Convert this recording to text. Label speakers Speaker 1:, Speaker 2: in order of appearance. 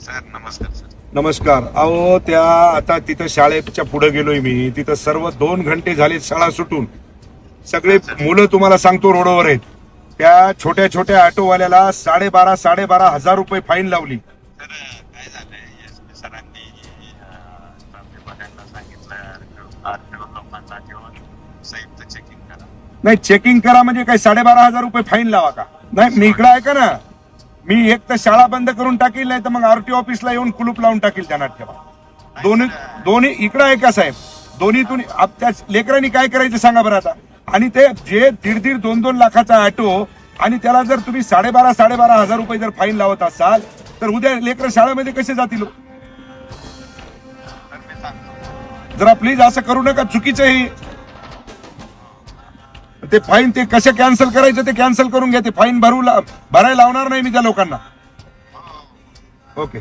Speaker 1: Sir नमस्कार sir.
Speaker 2: नमस्कार. अहो त्या आता तिथं शाळेच्या पुढे गेलोय मी, तिथं सर्व 2 घंटे झाले शाळा सुटून. सगळे मुलं तुम्हाला सांगतो रोडवर आहेत. त्या छोट्या छोट्या ऑटोवाल्याला 12,500 रुपये फाईन लावली.
Speaker 1: सर काय झालंय, एसपी सरांनी विभागांना सांगितलं आरटीओ लोकांना घेऊन संयुक्त चेकिंग करा.
Speaker 2: नाही, चेकिंग करा म्हणजे काय 12,500 रुपये फाईन लावा का? नाही, मी इकडं ऐका ना, मी एक तर शाळा बंद करून टाकील, नाही तर मग आरटीओ ऑफिसला येऊन कुलूप लावून टाकील. त्यांना ठेवा. दोन्ही इकडं ऐका साहेब, दोन्हीतून त्या लेकरांनी काय करायचं सांगा बरं आता. आणि ते जे 1.5 2 लाखाचा ऑटो, आणि त्याला जर तुम्ही 12,500 रुपये जर फाईन लावत असाल तर उद्या लेकर शाळेमध्ये कसे जातील? जरा प्लीज असं करू नका, चुकीचं आहे ते. फाईन ते कसे कॅन्सल करायचं ते कॅन्सल करून घ्या. ते फाईन भरायला लावणार नाही मी त्या लोकांना. ओके.